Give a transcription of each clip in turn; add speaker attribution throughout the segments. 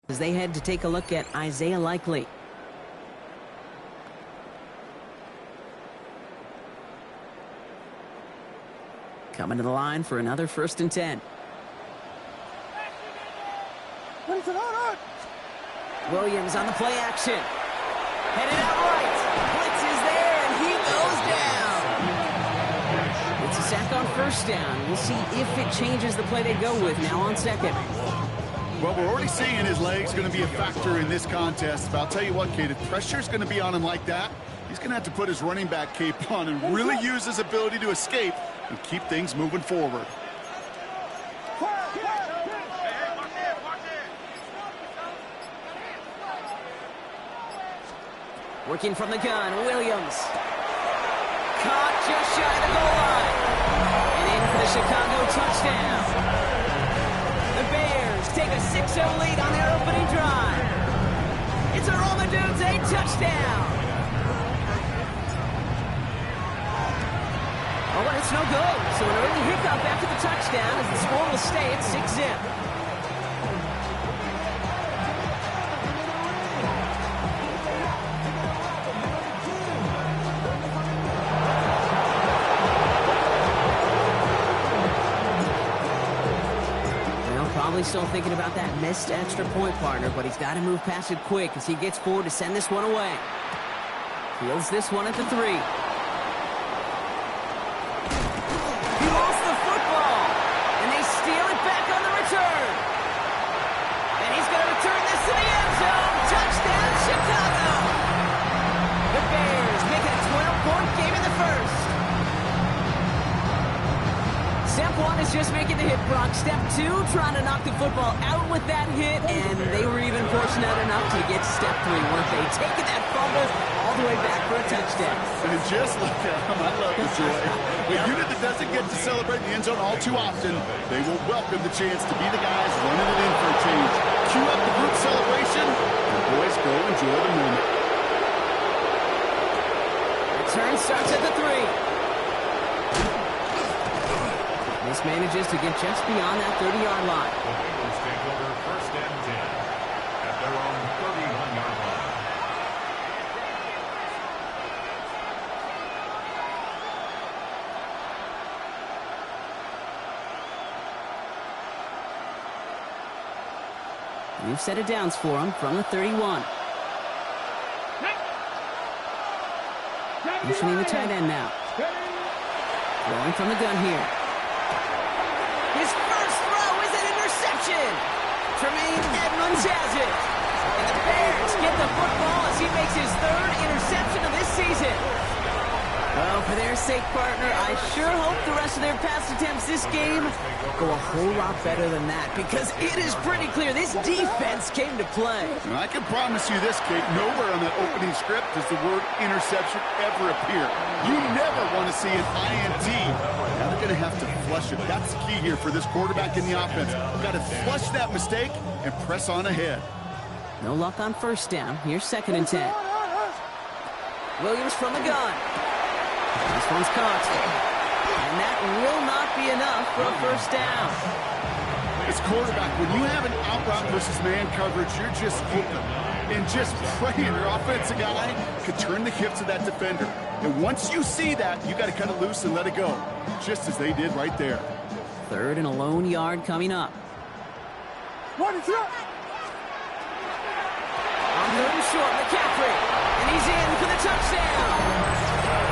Speaker 1: as they head to take a look at Isaiah Likely. Coming to the line for another 1st and 10. Williams on the play action. Headed out right. Blitz is there, and he goes down. It's a sack on 1st down. We'll see if it changes the play they go with now on 2nd.
Speaker 2: Well, we're already seeing his legs going to be a factor in this contest. But I'll tell you what, Kate, if pressure's going to be on him like that, he's going to have to put his running back cape on and really use his ability to escape and keep things moving forward.
Speaker 1: Working from the gun, Williams. Caught just shy of the goal line. And in for the Chicago touchdown. The Bears take a 6-0 lead on their opening drive. It's a Romadudes, a touchdown. Oh, and it's no good. So an early hiccup after the touchdown as the score will stay at 6-zip. Probably still thinking about that missed extra point, partner, but he's got to move past it quick as he gets forward to send this one away. Fields this one at the 3. He lost the football, and they steal it back on the return. And he's going to return this to the end zone. Touchdown, Chicago! The Bears make it a 12-point game in the 1st. Step 1 is just making the hit, Brock. Step 2, trying to knock the football out with that hit, and they were even fortunate enough to get to step 3, weren't they? Taking that fumble all the way back for a touchdown.
Speaker 2: And just look at him. I love the joy. A unit that doesn't get to celebrate in the end zone all too often, they will welcome the chance to be the guys running it in for a change. Cue up the group celebration, and boys go enjoy the moment.
Speaker 1: Return starts at the 3. This manages to get just beyond that 30-yard line.
Speaker 3: The Bengals take over 1st and 10 at their own 31-yard line.
Speaker 1: New set of downs for him from the 31. Motioning the tight end now. Throwing from the gun here. His first throw is an interception. Tremaine Edmunds has it. And the Bears get the football as he makes his 3rd interception of this season. Well, for their sake, partner, I sure hope the rest of their pass attempts this game go a whole lot better than that, because it is pretty clear this defense came to play.
Speaker 2: And I can promise you this, Kate, nowhere on that opening script does the word interception ever appear. You never want to see an INT. Now they're going to have to flush it. That's the key here for this quarterback in the offense. Got to flush that mistake and press on ahead.
Speaker 1: No luck on 1st down. Here's 2nd and 10. Williams from the gun. This one's caught. And that will not be enough for a 1st down.
Speaker 2: As quarterback, when you have an out route versus man coverage, you're just hoping and just praying your offensive guy could turn the hips of that defender. And once you see that, you got to cut it loose and let it go, just as they did right there.
Speaker 1: 3rd and a lone yard coming up. On 3rd and short, McCaffrey. And he's in for the touchdown.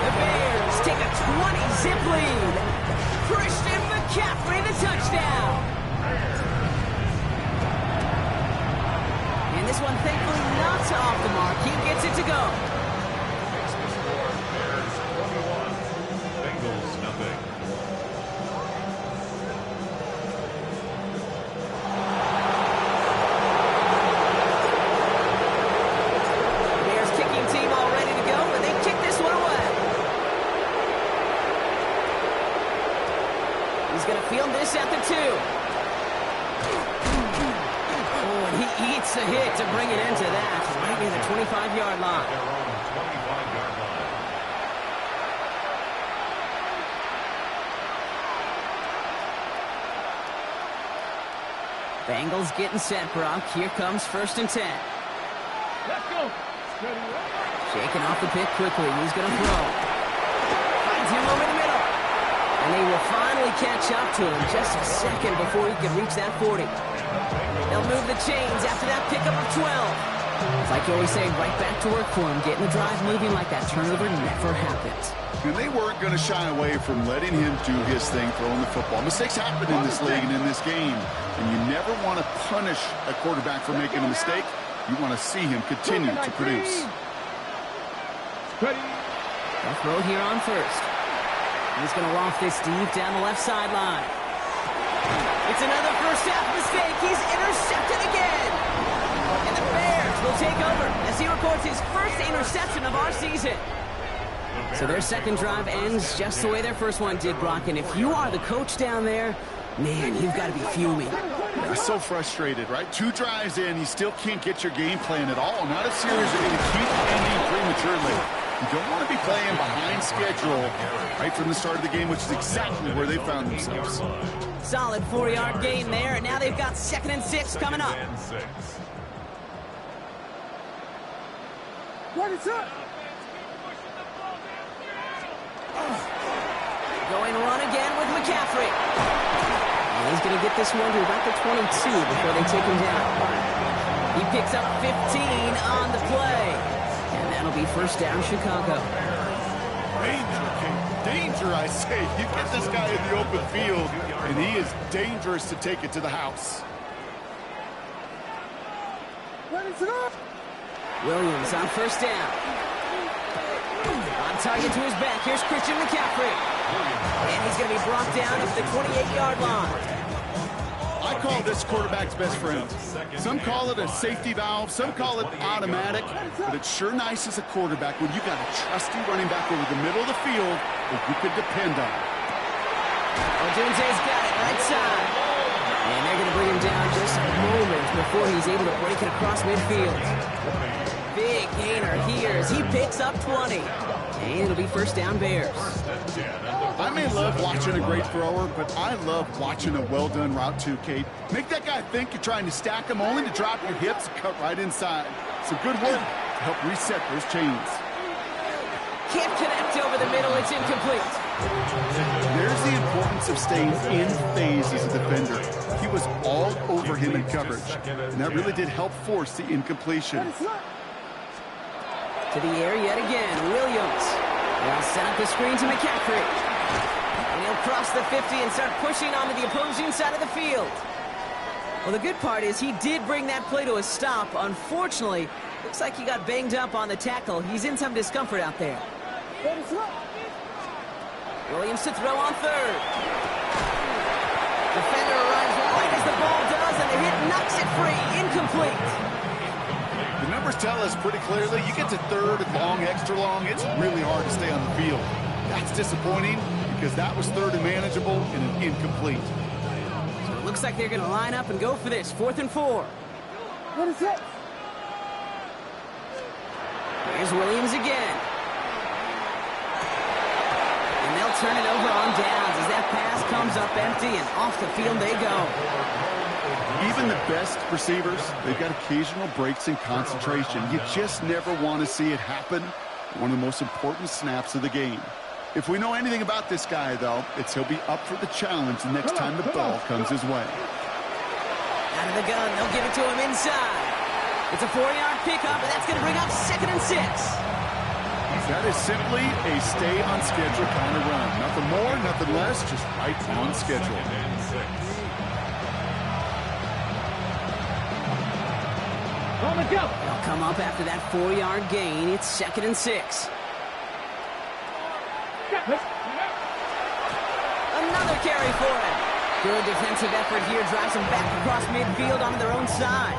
Speaker 1: The Bears take a 20-zip lead. Christian McCaffrey, the touchdown. And this one, thankfully, not off the mark. He gets it to go.
Speaker 3: Makes the score Bears 21, Bengals nothing.
Speaker 1: Bears kicking team all ready to go, and they kick this one away. He's going to field this at the 2. Oh, and he eats the hit to bring it into that, right near the 25-yard line.
Speaker 3: Their own 25-yard line.
Speaker 1: Bengals getting set, Brock. Here comes 1st and 10.
Speaker 4: Let's go.
Speaker 1: Shaking off the pick quickly. He's going to throw. Finds him over the middle. And they will finally catch up to him just a second before he can reach that 40. They'll move the chains after that pickup of 12. It's like you always say, right back to work for him. Getting the drive moving like that turnover never happened.
Speaker 2: And they weren't going to shy away from letting him do his thing, throwing the football. Mistakes happen in this league and in this game. And you never want to punish a quarterback for making a mistake. You want to see him continue to produce.
Speaker 1: They'll throw here on 1st. He's going to loft this deep down the left sideline. It's another first half mistake. He's intercepted again. And the Bears will take over as he records his first interception of our season. So their second drive ends just the way their first one did, Brock. And if you are the coach down there, man, you've got to be fuming.
Speaker 2: Yeah, so frustrated, right? 2 drives in, you still can't get your game plan at all. Not a series are going to keep ending prematurely. You don't want to be playing behind schedule right from the start of the game, which is exactly where they found themselves.
Speaker 1: Solid 4-yard gain there, and now they've got 2nd and 6 coming up.
Speaker 4: What is up?
Speaker 1: Going run again with McCaffrey. And he's going to get this one to about the 22 before they take him down. He picks up 15 on the play. And that'll be 1st down, Chicago.
Speaker 2: Danger, King. Danger, I say. You get this guy in the open field, and he is dangerous to take it to the house.
Speaker 4: What is it up?
Speaker 1: Williams on 1st down. On target to his back. Here's Christian McCaffrey. And he's going to be brought down at the 28-yard line.
Speaker 2: I call this quarterback's best friend. Some call it a safety valve, some call it automatic, but it's sure nice as a quarterback when you got a trusty running back over the middle of the field that you could depend on.
Speaker 1: Odunze's got it right side. And they're going to bring him down just a moment before he's able to break it across midfield. Big gainer here as he picks up 20. And it'll be 1st down Bears.
Speaker 2: I may love watching a great thrower, but I love watching a well-done route too, Kate. Make that guy think you're trying to stack him only to drop your hips and cut right inside. Some good work to help reset those chains.
Speaker 1: Can't connect over the middle. It's incomplete.
Speaker 2: There's the importance of staying in phase as a defender. He was all over him in coverage, and that really did help force the incompletion.
Speaker 1: To the air yet again, Williams. They'll set up the screen to McCaffrey. And he'll cross the 50 and start pushing onto the opposing side of the field. Well, the good part is he did bring that play to a stop. Unfortunately, looks like he got banged up on the tackle. He's in some discomfort out there. Williams to throw on 3rd. Defender arrives right as the ball does, and the hit knocks it free. Incomplete.
Speaker 2: The numbers tell us pretty clearly, you get to 3rd and long, extra long, it's really hard to stay on the field. That's disappointing because that was 3rd and manageable and an incomplete.
Speaker 1: So it looks like they're going to line up and go for this. 4th and 4.
Speaker 4: What is it?
Speaker 1: Here's Williams again. And they'll turn it over on downs as that pass comes up empty and off the field they go.
Speaker 2: Even the best receivers, they've got occasional breaks in concentration. You just never want to see it happen. One of the most important snaps of the game. If we know anything about this guy, though, it's he'll be up for the challenge the next time the ball comes his way.
Speaker 1: Out of the gun, they'll give it to him inside. It's a 4-yard pickup, and that's going to bring up 2nd and 6.
Speaker 2: That is simply a stay-on-schedule kind of run. Nothing more, nothing less, just right on schedule.
Speaker 1: They'll come up after that 4-yard gain. It's 2nd and 6. Another carry for him. Good defensive effort here. Drives them back across midfield onto their own side.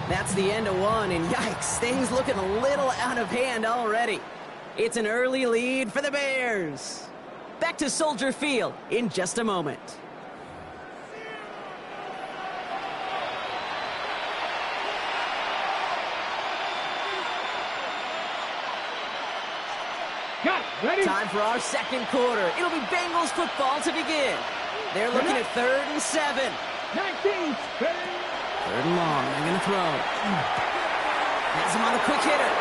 Speaker 1: That's the end of one, and yikes, things looking a little out of hand already. It's an early lead for the Bears. Back to Soldier Field in just a moment.
Speaker 4: Got it. Ready?
Speaker 1: Time for our second quarter. It'll be Bengals football to begin. They're looking at 3rd and 7.
Speaker 4: 19. Ready?
Speaker 1: 3rd and long. They're going to throw. Has him on a quick hitter.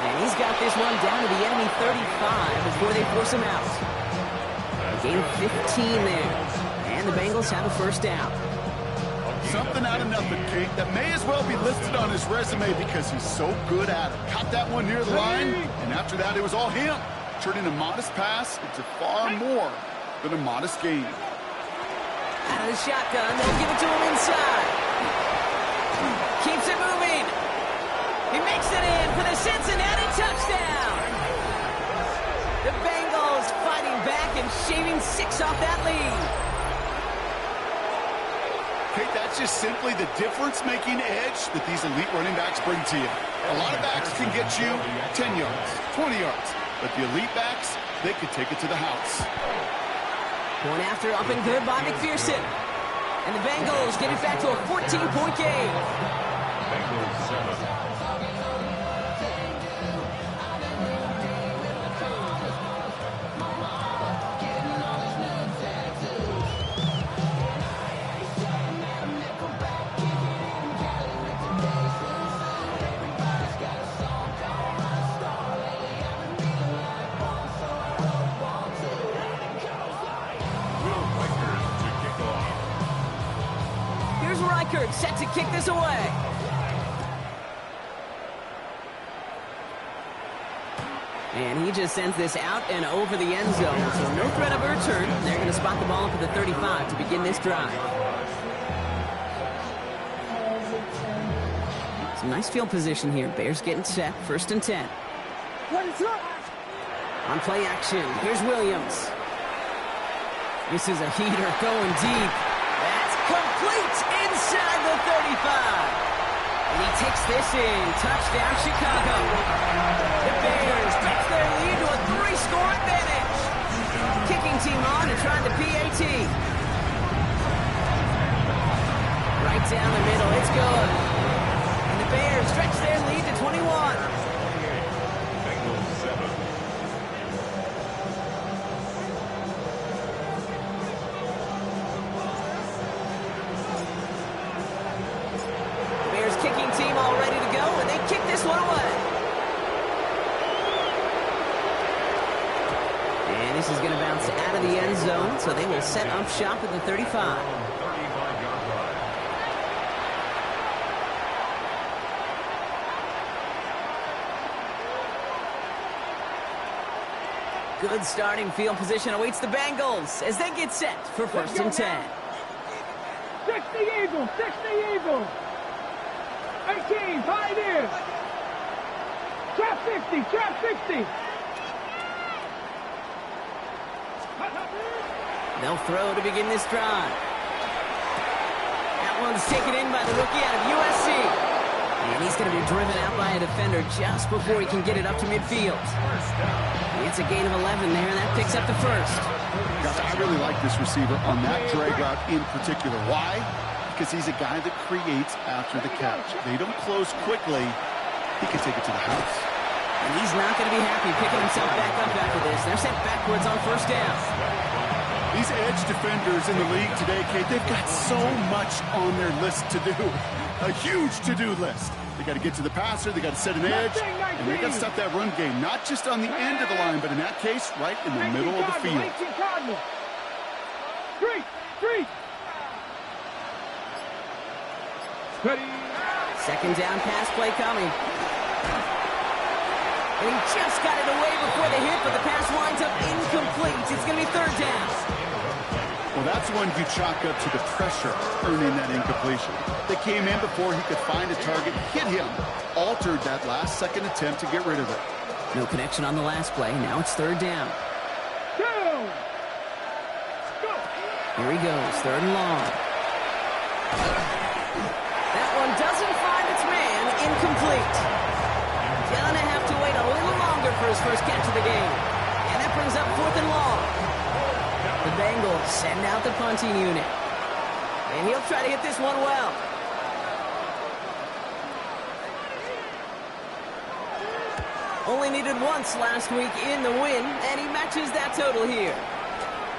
Speaker 1: And he's got this one down to the enemy 35 before they force him out. A gain of 15 there. And the Bengals have a first down.
Speaker 2: Something out of nothing, Kate, that may as well be listed on his resume because he's so good at it. Caught that one near the line, and after that, it was all him. Turning a modest pass into far more than a modest gain.
Speaker 1: Out of the shotgun, they'll give it to him inside. Keeps it moving. He makes it in for the Cincinnati touchdown. The Bengals fighting back and shaving 6 off that lead.
Speaker 2: Kate, that's just simply the difference-making edge that these elite running backs bring to you. A lot of backs can get you 10 yards, 20 yards, but the elite backs, they can take it to the house.
Speaker 1: One after up and good by McPherson. And the Bengals get it back to a 14-point game.
Speaker 3: Bengals 7.
Speaker 1: Reichard set to kick this away. And he just sends this out and over the end zone. So no threat of a return. They're going to spot the ball up at the 35 to begin this drive. Some nice field position here. Bears getting set. 1st and 10. On play action, here's Williams. This is a heater going deep. That's complete inside the 35. And he takes this in. Touchdown, Chicago. The Bears take their lead to a 3-score advantage. Kicking team on and trying the PAT. Right down the middle. It's good. And the Bears stretch their lead to 21.
Speaker 3: Bengals 7.
Speaker 1: Kicking team all ready to go, and they kick this one away. And this is going to bounce out of the end zone, so they will set up shop at the 35.
Speaker 3: 35-yard line.
Speaker 1: Good starting field position awaits the Bengals as they get set for 1st and 10.
Speaker 4: 60 Eagles, 60 Eagles. 18, hide in. Trap 60, trap 60.
Speaker 1: They'll throw to begin this drive. That one's taken in by the rookie out of USC. And he's going to be driven out by a defender just before he can get it up to midfield. It's a gain of 11 there, and that picks up the first.
Speaker 2: Gosh, I really like this receiver on that drag route in particular. Why? Because he's a guy that creates after the catch. They don't close quickly. He can take it to the house.
Speaker 1: And he's not going to be happy picking himself back up after this. They're sent backwards on 1st down.
Speaker 2: These edge defenders in the league today, Kate, they've got so much on their list to do. A huge to-do list. They got to get to the passer, they got to set an edge, and they got to stop that run game. Not just on the end of the line, but in that case, right in the middle of the field.
Speaker 4: 3. Ready.
Speaker 1: 2nd down pass play coming. And he just got it away before the hit, but the pass winds up incomplete. It's going to be 3rd down.
Speaker 2: Well, that's one you chalk up to the pressure earning that incompletion. They came in before he could find a target, hit him, altered that last-second attempt to get rid of it.
Speaker 1: No connection on the last play. Now it's 3rd down.
Speaker 4: Go.
Speaker 1: Here he goes, 3rd and long. That one doesn't find its man, incomplete. Gonna have to wait a little longer for his first catch of the game. And that brings up 4th and long. The Bengals send out the punting unit. And he'll try to hit this one well. Only needed once last week in the win, and he matches that total here.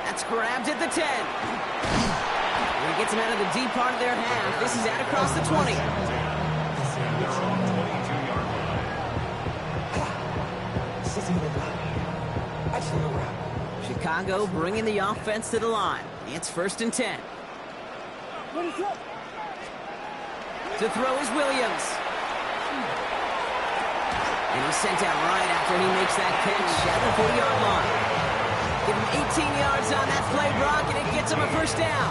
Speaker 1: That's grabbed at the 10. And he gets him out of the deep part of their half. This is out across the 20. Chicago bringing the offense to the line. It's 1st and 10. To throw is Williams. And he's sent out right after he makes that catch at the 40-yard line. Give him 18 yards on that play, Brock, and it gets him a first down.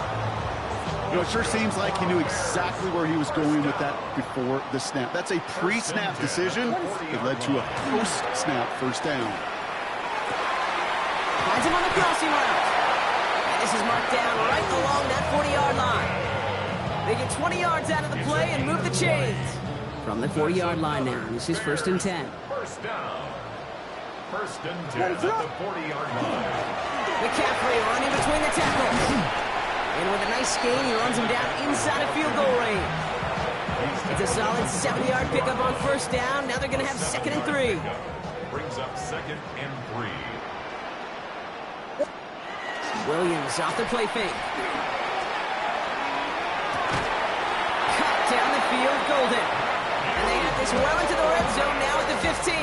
Speaker 2: You know, it sure seems like he knew exactly where he was going with that before the snap. That's a pre-snap decision that led to a post-snap first down.
Speaker 1: Finds him on the crossing route. And this is marked down right along that 40-yard line. They get 20 yards out of the play and move the chains. From the 40-yard line now, this is 1st and 10.
Speaker 3: First down. 1st and 10 at the 40-yard line.
Speaker 1: McCaffrey running between the tackles. And with a nice gain, he runs him down inside of field goal range. It's a solid 7-yard pickup on first down. Now they're going to have 2nd and 3.
Speaker 3: Brings up 2nd and 3.
Speaker 1: Williams off the play fake. Cut down the field, Golden. And they have this well into the red zone now at the 15.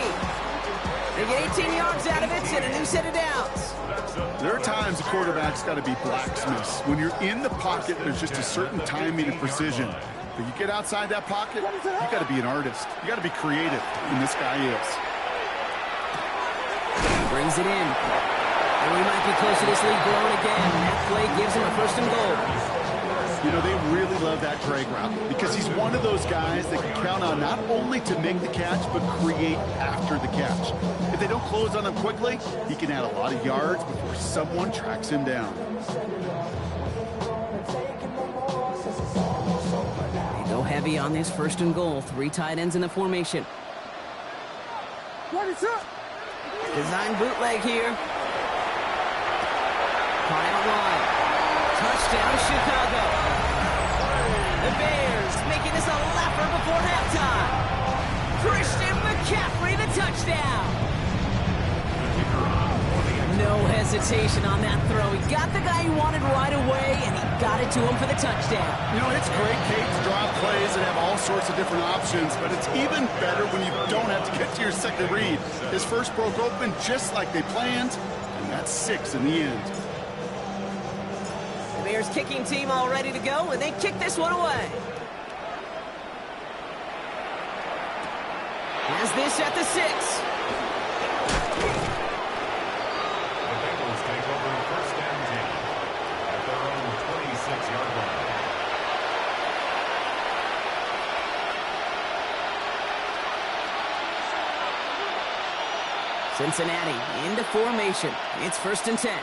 Speaker 1: They get 18 yards out of it and a new set of downs.
Speaker 2: There are times a quarterback's got to be blacksmiths. When you're in the pocket, there's just a certain timing and precision. But you get outside that pocket, you got to be an artist. You got to be creative, and this guy is.
Speaker 1: Brings it in. And we might be close to this league blowing again. That play gives him a 1st and goal.
Speaker 2: You know, they really love that drag route because he's one of those guys that can count on not only to make the catch, but create after the catch. If they don't close on him quickly, he can add a lot of yards before someone tracks him down.
Speaker 1: They go heavy on this 1st and goal. 3 tight ends in the formation.
Speaker 4: What is up?
Speaker 1: Design bootleg here. Caught out wide. Touchdown, Chicago. The Bears making this a laugher before halftime. Christian McCaffrey, the touchdown. No hesitation on that throw. He got the guy he wanted right away, and he got it to him for the touchdown.
Speaker 2: You know, it's great, Kate, to draw plays and have all sorts of different options, but it's even better when you don't have to get to your second read. His first broke open just like they planned, and that's 6 in the end.
Speaker 1: The Bears kicking team all ready to go, and they kick this one away. Has this at the 6.
Speaker 3: The Bengals take over 1st and 10 at their own 26-yard line.
Speaker 1: Cincinnati into formation. It's 1st and 10.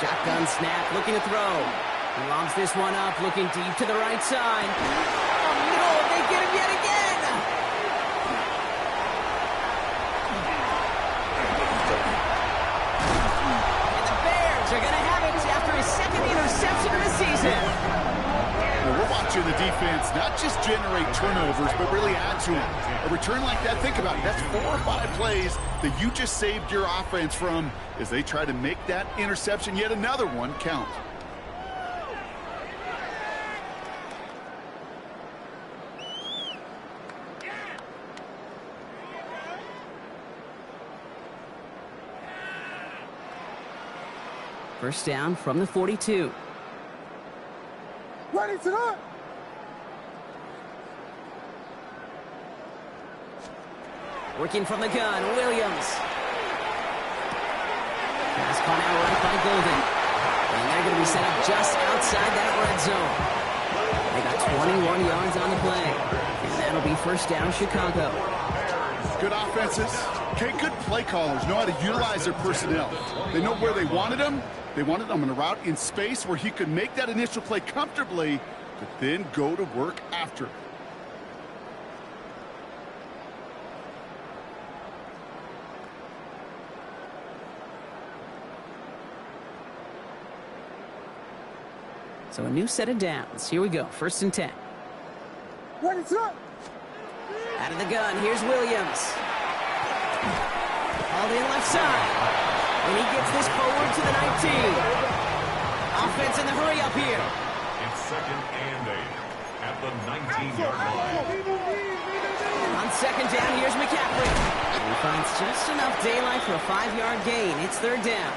Speaker 1: Shotgun snap, looking to throw. He lobs this one up, looking deep to the right side. Oh, no, they get him yet again. And the Bears are going to have it after his 2nd interception of the season.
Speaker 2: Well, we're watching the defense not just generate turnovers, but really add to them. A return like that, think about it, that's 4 or 5 plays that you just saved your offense from as they try to make that interception, yet another one, count.
Speaker 1: First down from the 42.
Speaker 4: What is it up?
Speaker 1: Working from the gun, Williams. Pass caught out right by Golden. And they're going to be set up just outside that red zone. They got 21 yards on the play. And that'll be 1st down, Chicago.
Speaker 2: Good offenses. Okay, good play callers know how to utilize their personnel. They know where they wanted them. They wanted them on a route in space where he could make that initial play comfortably, but then go to work after.
Speaker 1: So a new set of downs. Here we go. 1st and 10.
Speaker 4: What is up?
Speaker 1: Out Out of the gun, here's Williams. Hauled in left side. And he gets this forward to the 19. Offense in the hurry up here.
Speaker 3: It's 2nd and 8 at the 19-yard line.
Speaker 1: On 2nd down, here's McCaffrey. And he finds just enough daylight for a 5-yard gain. It's 3rd down.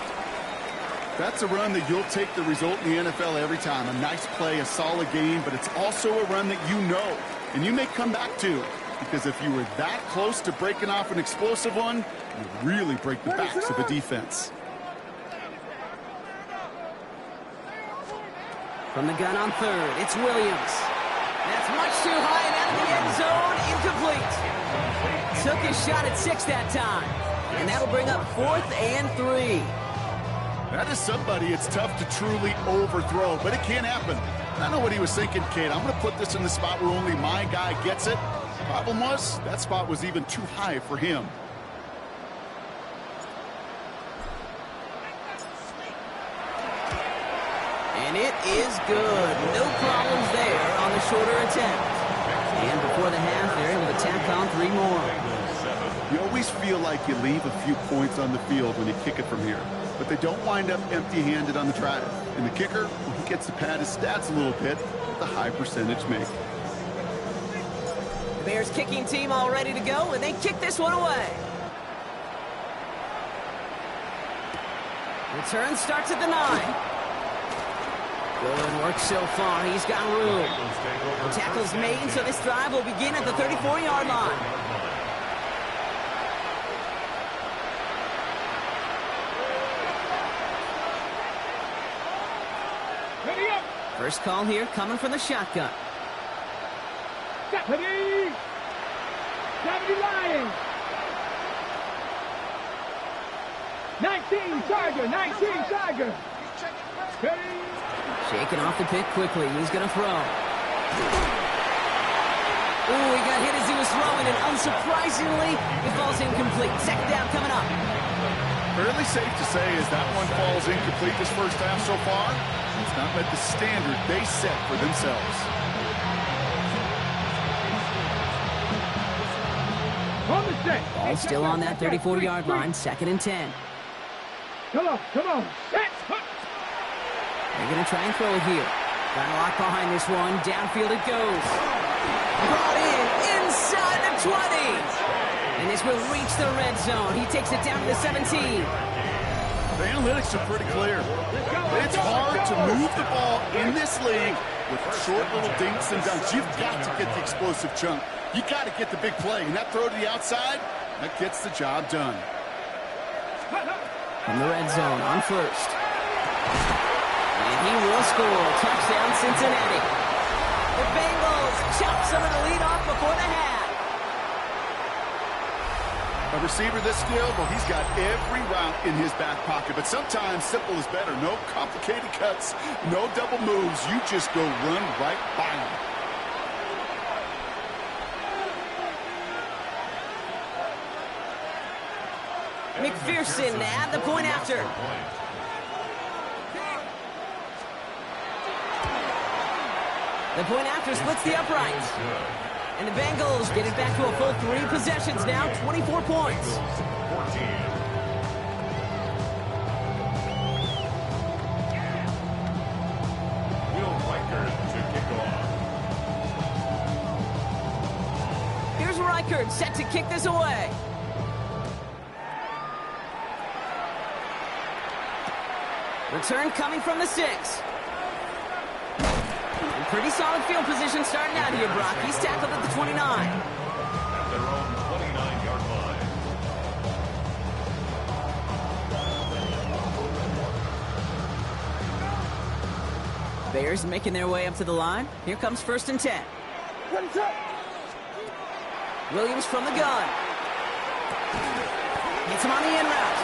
Speaker 2: That's a run that you'll take the result in the NFL every time. A nice play, a solid game, but it's also a run that you know, and you may come back to. Because if you were that close to breaking off an explosive one, you really break the backs of a defense.
Speaker 1: From the gun on 3rd, it's Williams. That's much too high and out of the end zone. Incomplete. Took his shot at 6 that time. And that'll bring up 4th and 3.
Speaker 2: That is somebody it's tough to truly overthrow, but it can happen. I know what he was thinking, Kate. I'm going to put this in the spot where only my guy gets it. Problem was, that spot was even too high for him.
Speaker 1: And it is good. No problems there on the shorter attempt. And before the half, they're able to tack on 3 more.
Speaker 2: You always feel like you leave a few points on the field when you kick it from here. But they don't wind up empty-handed on the drive. And the kicker, well, he gets to pad his stats a little bit with a high percentage make.
Speaker 1: The Bears kicking team all ready to go, and they kick this one away. Return starts at the 9. Good work so far. He's got room. The tackle's made, so this drive will begin at the 34-yard line. First call here coming from the shotgun.
Speaker 4: Deputy Lions. 19 Tiger.
Speaker 1: Shaking off the pick quickly. He's going to throw. Ooh, he got hit as he was throwing, and unsurprisingly, it falls incomplete. 2nd down coming up.
Speaker 2: Fairly safe to say as that one falls incomplete this first half so far. It's not met the standard they set for themselves.
Speaker 1: Ball still on that 34-yard line, 2nd and 10.
Speaker 4: Come on.
Speaker 1: They're going to try and throw it here. Got a lock behind this one. Downfield it goes. Brought in inside the 20. And this will reach the red zone. He takes it down to the 17.
Speaker 2: The analytics are pretty clear. It's hard to move the ball in this league with short little dinks and dunks. You've got to get the explosive chunk. You got to get the big play. And that throw to the outside, that gets the job done.
Speaker 1: From the red zone on 1st. And he will score. Touchdown, Cincinnati. The Bengals chop some of the lead off before the half.
Speaker 2: A receiver this skilled, well, he's got every route in his back pocket. But sometimes simple is better. No complicated cuts, no double moves. You just go run right by him.
Speaker 1: McPherson at the point after. The point after splits the uprights. And the Bengals get it back to a full 3 possessions now, 24 points.
Speaker 3: 14. Will Reichard to kick off.
Speaker 1: Here's Reichard set to kick this away. Return coming from the 6. And pretty solid field position starting out here, Brock. He's tackled at the 29.
Speaker 3: At their own 29-yard line.
Speaker 1: Bears making their way up to the line. Here comes 1st and 10. Williams from the gun. Hits him on the in route.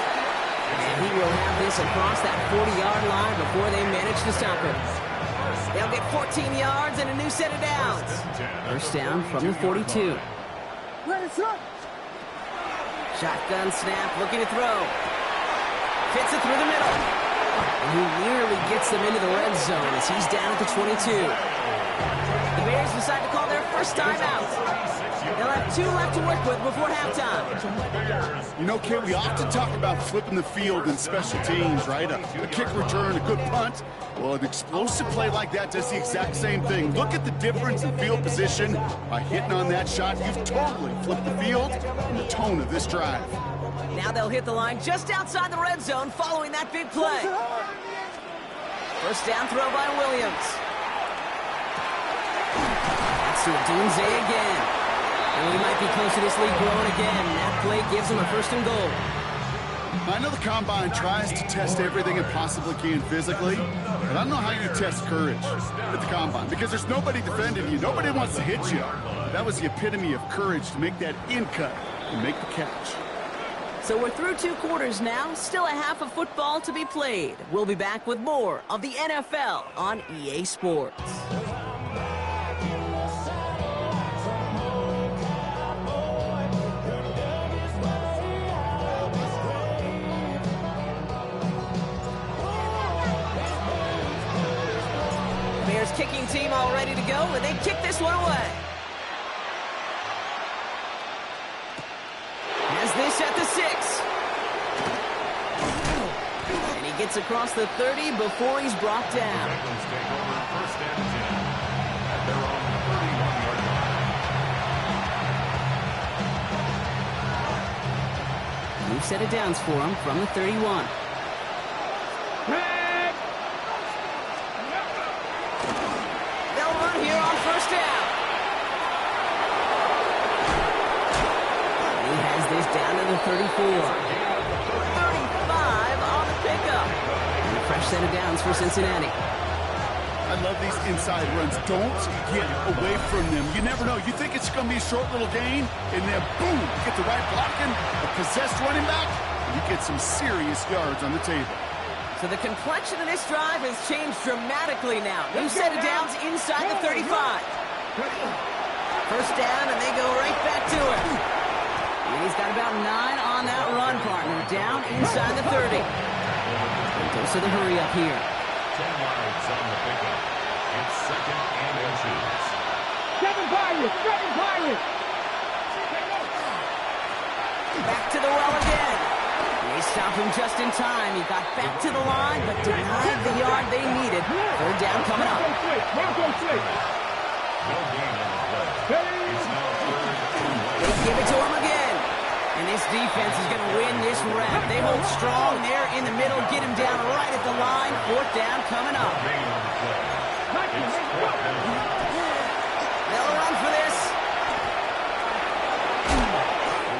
Speaker 1: And he will have this across that 40-yard line before they manage to stop him. They'll get 14 yards and a new set of downs. First down from the 42. Shotgun snap, looking to throw. Fits it through the middle. And he nearly gets them into the red zone as he's down at the 22. The Bears decide to call their first time out. They'll have 2 left to work with before halftime.
Speaker 2: You know, Kate, we often talk about flipping the field in special teams, right? A kick return, a good punt. Well, an explosive play like that does the exact same thing. Look at the difference in field position. By hitting on that shot, you've totally flipped the field and the tone of this drive.
Speaker 1: Now they'll hit the line just outside the red zone following that big play. First down throw by Williams. That's to Odunze again. And we might be close to this league growing again. That play gives him a first and goal.
Speaker 2: I know the Combine tries to test everything it possibly can physically, but I don't know how you test courage at the Combine because there's nobody defending you. Nobody wants to hit you. That was the epitome of courage to make that in cut and make the catch.
Speaker 1: So we're through 2 quarters now. Still a half of football to be played. We'll be back with more of the NFL on EA Sports. Bears kicking team all ready to go, and they kick this one away. Has this at the 6. And he gets across the 30 before he's brought down.
Speaker 3: Bengals take over first and 10 at their own 31-yard line.
Speaker 1: New set of downs for him from the 31. They'll run here on first down. He has this down to the 34. 35 on the pickup. And a fresh set of downs for Cincinnati.
Speaker 2: I love these inside runs. Don't get away from them. You never know. You think it's going to be a short little gain, and then boom, you get the right blocking, a possessed running back, and you get some serious yards on the table.
Speaker 1: So the complexion of this drive has changed dramatically now. New set of downs inside the 35. First down, and they go right back to it. And he's got about 9 on that run, partner. Down inside the 30. Goes to the hurry up here.
Speaker 3: 10 yards on the pickup. It's second and inches.
Speaker 4: Seven Pirates!
Speaker 1: Back to the well again. They stopped him just in time. He got back to the line, but denied the yard they needed. Third down coming up.
Speaker 4: Bronco switch.
Speaker 3: No gain on the play. It's now third and
Speaker 1: They
Speaker 3: one.
Speaker 1: give it to him again. And this defense is going to win this rep. They hold strong there in the middle, get him down right at the line. Fourth down coming up.
Speaker 3: Gain on the play. It's fourth down.
Speaker 1: They'll run for this.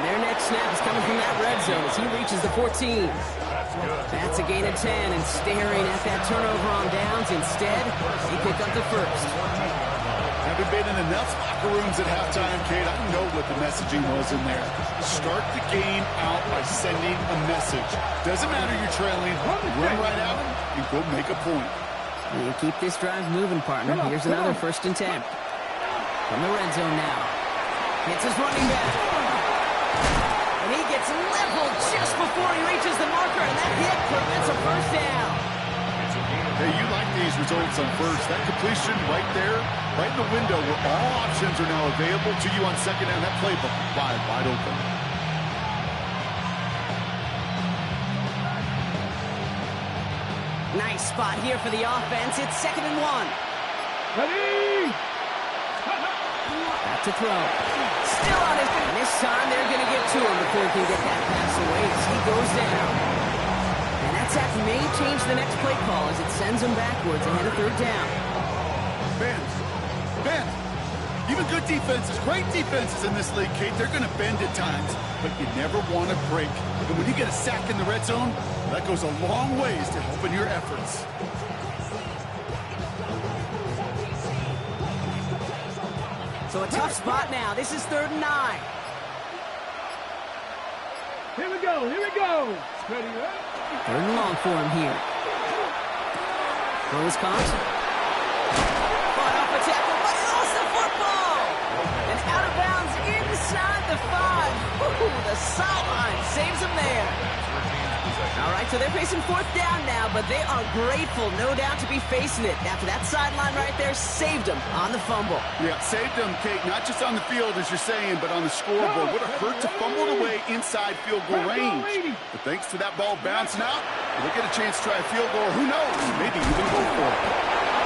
Speaker 1: And their next snap is coming from that red zone as he reaches the 14.
Speaker 3: That's good.
Speaker 1: That's a gain of 10, and staring at that turnover on downs. Instead, he picked up the first.
Speaker 2: Having been in enough locker rooms at halftime, Kate, I know what the messaging was in there. Start the game out by sending a message. Doesn't matter you're trailing, run right at them and go make a point.
Speaker 1: You keep this drive moving, partner. Here's another first and 10. From the red zone now. Hits his running back. And he gets leveled just before he reaches the marker, and that hit prevents a first down.
Speaker 2: Hey, you like these results on first. That completion right there, right in the window where all options are now available to you on second down. That playbook wide open.
Speaker 1: Nice spot here for the offense. It's second and 1.
Speaker 4: Ready?
Speaker 1: Back to throw. Still on his feet. And this time they're going to get to him before he can get that pass away as he goes down. And that sack may change the next play call as it sends him backwards ahead of third down.
Speaker 2: Ben, even good defenses, great defenses in this league, Kate, they're going to bend at times, but you never want to break. And when you get a sack in the red zone, that goes a long ways to helping your efforts.
Speaker 1: So a tough spot now. This is third and 9.
Speaker 4: Here we go. Ready, right?
Speaker 1: Third and long for him here. Throw is caught. Fought off a tackle, but he lost the football. And out of bounds inside the 5. Ooh, the sideline saves him there. All right, so they're facing fourth down now, but they are grateful, no doubt, to be facing it. After that sideline right there saved them on the fumble.
Speaker 2: Yeah, saved them, Kate, not just on the field, as you're saying, but on the scoreboard. Would have hurt to fumble it away inside field goal range. But thanks to that ball bouncing out, they'll get a chance to try a field goal. Who knows? Maybe even go for it.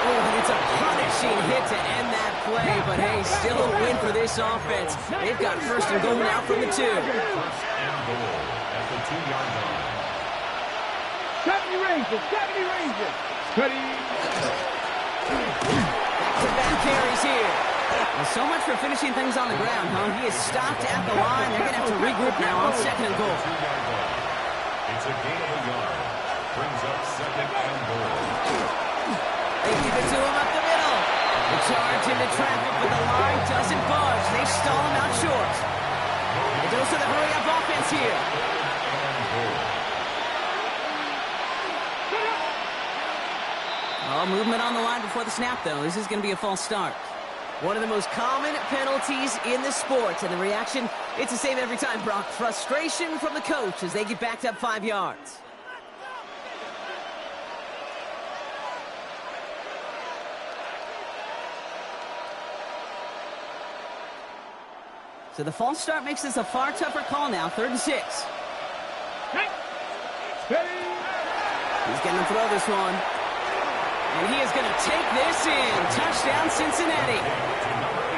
Speaker 1: Oh, and it's a punishing hit to end that play, but hey, still a win for this offense. They've got first and goal now from the 2.
Speaker 3: First and goal at the 2-yard line.
Speaker 4: 70 Rangers, 70 Rangers. Cuddy.
Speaker 1: Back-to-back carries here. Well, so much for finishing things on the ground, huh? He is stopped at the line. They're going to have to regroup now on second and goal.
Speaker 3: 2-yard line. It's a gain of a yard. Brings up second and goal.
Speaker 1: They give it to him up the middle. The charge into traffic, but the line doesn't budge. They stall him out short. It goes to the hurry-up offense here. Oh, movement on the line before the snap, though. This is going to be a false start. One of the most common penalties in the sport, and the reaction, it's the same every time, Brock. Frustration from the coach as they get backed up 5 yards. So the false start makes this a far tougher call now, 3rd and 6.
Speaker 4: Hey.
Speaker 1: He's going to throw this one. And he is going to take this in. Touchdown, Cincinnati.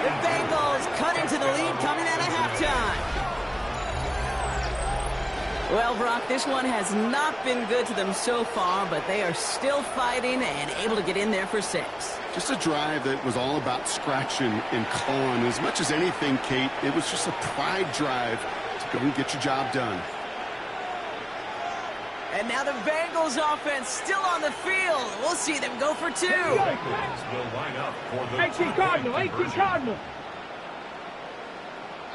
Speaker 1: The Bengals cut into the lead coming out of halftime. Well, Brock, this one has not been good to them so far, but they are still fighting and able to get in there for 6.
Speaker 2: Just a drive that was all about scratching and clawing. As much as anything, Kate, it was just a pride drive to go and get your job done.
Speaker 1: And now the Bengals offense still on the field. We'll see them go for 2.
Speaker 3: Will line up for the
Speaker 4: 18 Cardinal, 18 Cardinal.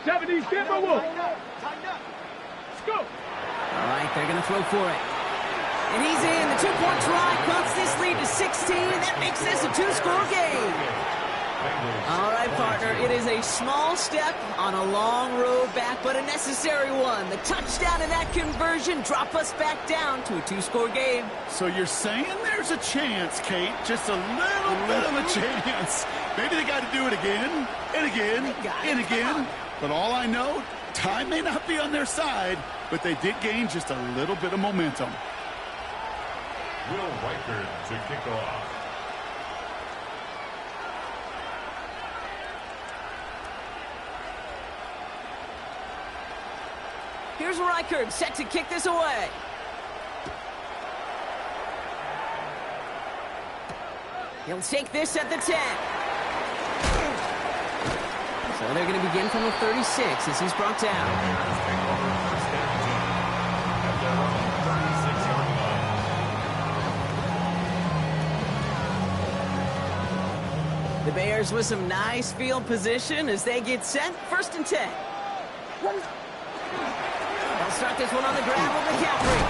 Speaker 4: 70 Timberwolves. Let's go.
Speaker 1: All right, they're going to throw for it. And he's in. The 2-point try cuts this lead to 16. That makes this a 2-score game. All right, partner, it is a small step on a long road back, but a necessary one. The touchdown and that conversion drop us back down to a 2-score game.
Speaker 2: So you're saying there's a chance, Kate, just a little bit of a chance. Maybe they got to do it again and again and again. But all I know, time may not be on their side, but they did gain just a little bit of momentum.
Speaker 3: Will Reichard to kick off.
Speaker 1: Here's Reichard set to kick this away. He'll take this at the 10. So they're going to begin from the 36 as he's brought down. The Bears with some nice field position as they get set. 1st and 10. They'll start this one on the ground with McCaffrey.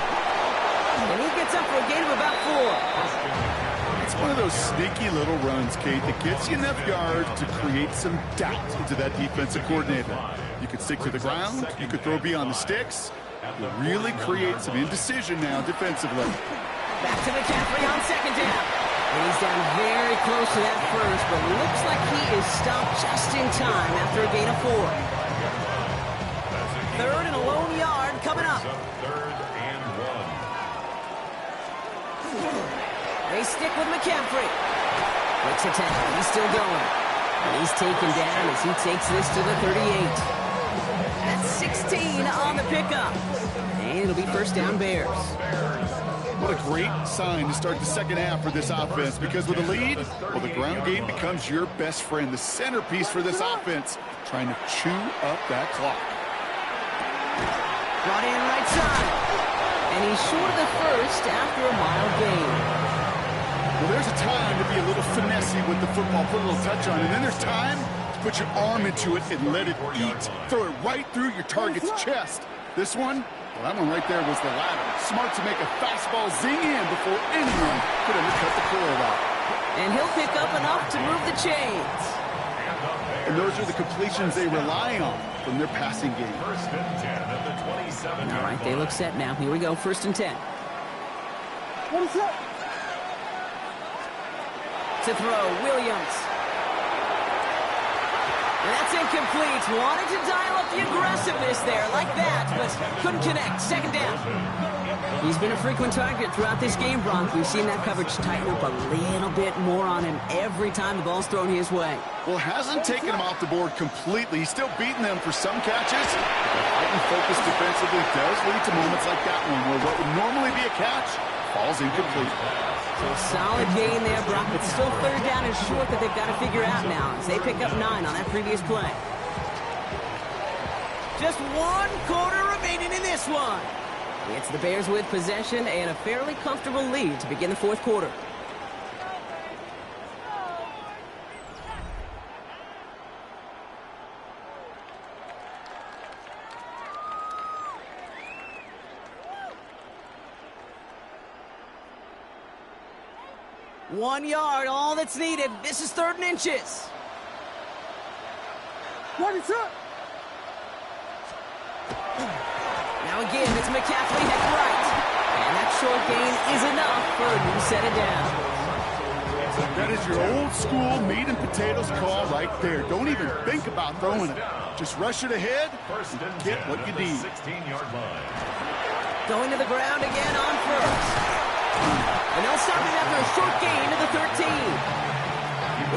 Speaker 1: And he gets up for a gain of about 4.
Speaker 2: It's one of those sneaky little runs, Kate, that gets you enough yards to create some doubt into that defensive coordinator. You could stick to the ground. You could throw beyond the sticks. You really create some indecision now defensively.
Speaker 1: Back to McCaffrey on 2nd down. And he's down very close to that first, but looks like he is stopped just in time after a gain of 4. 3rd and a lone yard coming up.
Speaker 3: 3rd and 1.
Speaker 1: They stick with McCaffrey. Makes a tackle. He's still going. And he's taken down as he takes this to the 38. That's 16 on the pickup. And it'll be 1st down Bears.
Speaker 2: What a great sign to start the second half for this offense, because with a lead, well, the ground game becomes your best friend, the centerpiece for this offense, trying to chew up that clock.
Speaker 1: Brought in right side. And he's short of the first after a mild gain.
Speaker 2: Well, there's a time to be a little finessey with the football, put a little touch on it, and then there's time to put your arm into it and let it eat. Throw it right through your target's chest. This one, well, that one right there was the ladder. Smart to make a fastball zing in before anyone could undercut the quarterback.
Speaker 1: And he'll pick up enough to move the chains.
Speaker 2: And those are the completions they rely on from their passing game.
Speaker 3: 1st and 10 at the 27.
Speaker 1: All right, they look set now. Here we go, 1st and 10.
Speaker 4: What is up?
Speaker 1: To throw, Williams. And that's incomplete. Wanted to dial up the aggressiveness there like that, but couldn't connect. Second down. He's been a frequent target throughout this game, Bronk. We've seen that coverage tighten up a little bit more on him every time the ball's thrown his way.
Speaker 2: Well, hasn't taken him off the board completely. He's still beating them for some catches. But heightened focus defensively does lead to moments like that one, where what would normally be a catch falls incomplete.
Speaker 1: So solid gain there, Brock, but still third down and short that they've got to figure out now as they pick up 9 on that previous play. Just 1 quarter remaining in this one. It's the Bears with possession and a fairly comfortable lead to begin the fourth quarter. One yard, all that's needed. This is 3rd and inches.
Speaker 4: What is up?
Speaker 1: Now again, it's McCaffrey head right. And that short gain is enough for a new set of down.
Speaker 2: That is your old school meat and potatoes call right there. Don't even think about throwing it. Just rush it ahead and get what you need.
Speaker 3: 16-yard line.
Speaker 1: Going to the ground again on first. And they'll stop him after a short gain to the 13.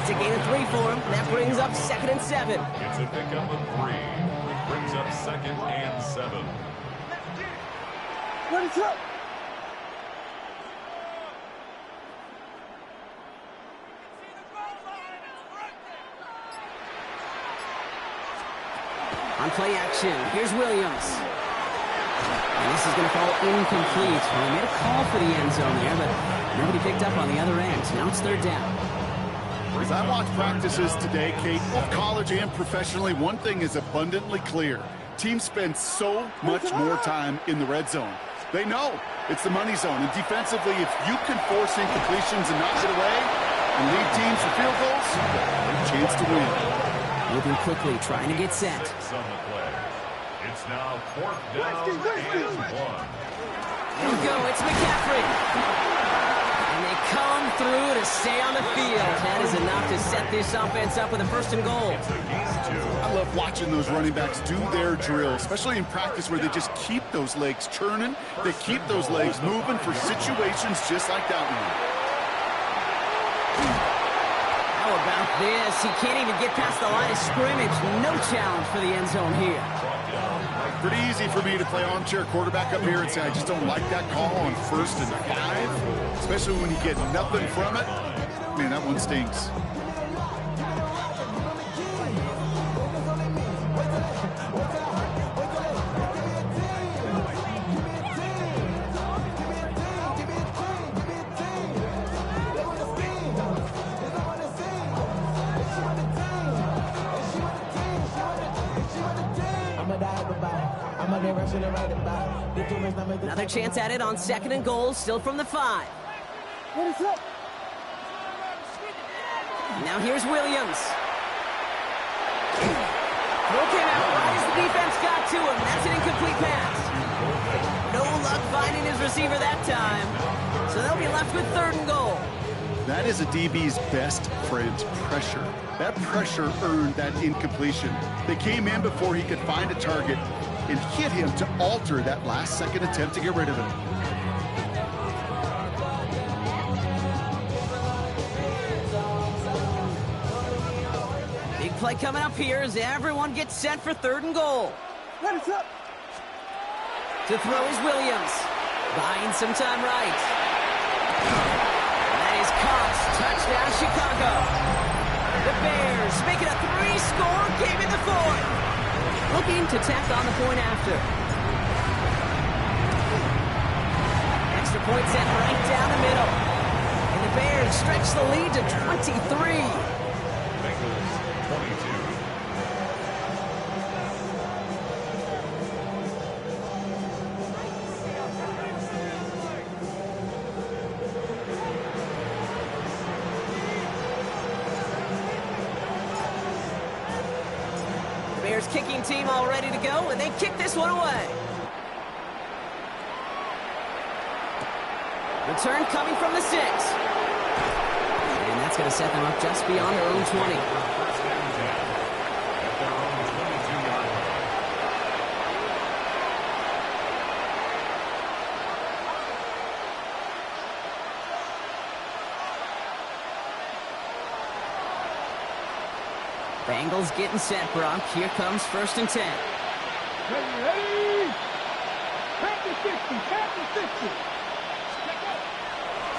Speaker 1: It's a gain of 3 for him. That brings up 2nd and 7.
Speaker 3: It's a pickup of 3. It brings up 2nd and 7.
Speaker 4: What is up?
Speaker 1: On play action, here's Williams. And this is going to fall incomplete. Well, he made a call for the end zone there, but nobody picked up on the other end. Now it's 3rd down.
Speaker 2: As I watch practices today, Kate, both college and professionally, one thing is abundantly clear. Teams spend so much more time in the red zone. They know it's the money zone. And defensively, if you can force incompletions and knock it away and lead teams to field goals, you have a chance to win.
Speaker 1: Moving quickly, trying to get set.
Speaker 3: 6 on the play. It's now 4th down and 1.
Speaker 1: Here we go, it's McCaffrey. And they come through to stay on the field. That is enough to set this offense up with a 1st and goal.
Speaker 2: I love watching those running backs do their drill, especially in practice where they just keep those legs churning. They keep those legs moving for situations just like that one.
Speaker 1: How about this? He can't even get past the line of scrimmage. No challenge for the end zone here.
Speaker 2: Pretty easy for me to play armchair quarterback up here and say I just don't like that call on 1st and 5, especially when you get nothing from it. Man, that one stinks.
Speaker 1: Another chance at it on 2nd and goal, still from the 5.
Speaker 4: What is up?
Speaker 1: Now here's Williams. Throw came out right as the defense got to him. That's an incomplete pass. No luck finding his receiver that time. So they'll be left with 3rd and goal.
Speaker 2: That is a DB's best friend, pressure. That pressure earned that incompletion. They came in before he could find a target and hit him to alter that last-second attempt to get rid of him.
Speaker 1: Big play coming up here as everyone gets set for 3rd and goal.
Speaker 4: What is up?
Speaker 1: To throw is Williams. Buying some time right. That is caught. Touchdown, Chicago. The Bears make it a 3-score game in the 4th. Looking to tack on the point after. Extra point set right down the middle. And the Bears stretch the lead to 23.
Speaker 3: Bengals 22.
Speaker 1: Bears kicking team all ready to go, and they kick this one away. Return coming from the 6. And that's going to set them up just beyond their own 20.
Speaker 3: First and 10 at their own 22-yard line.
Speaker 1: Bengals getting set, Brock. Here comes 1st and 10.
Speaker 4: Ready? Tap the 60. Tap the 60.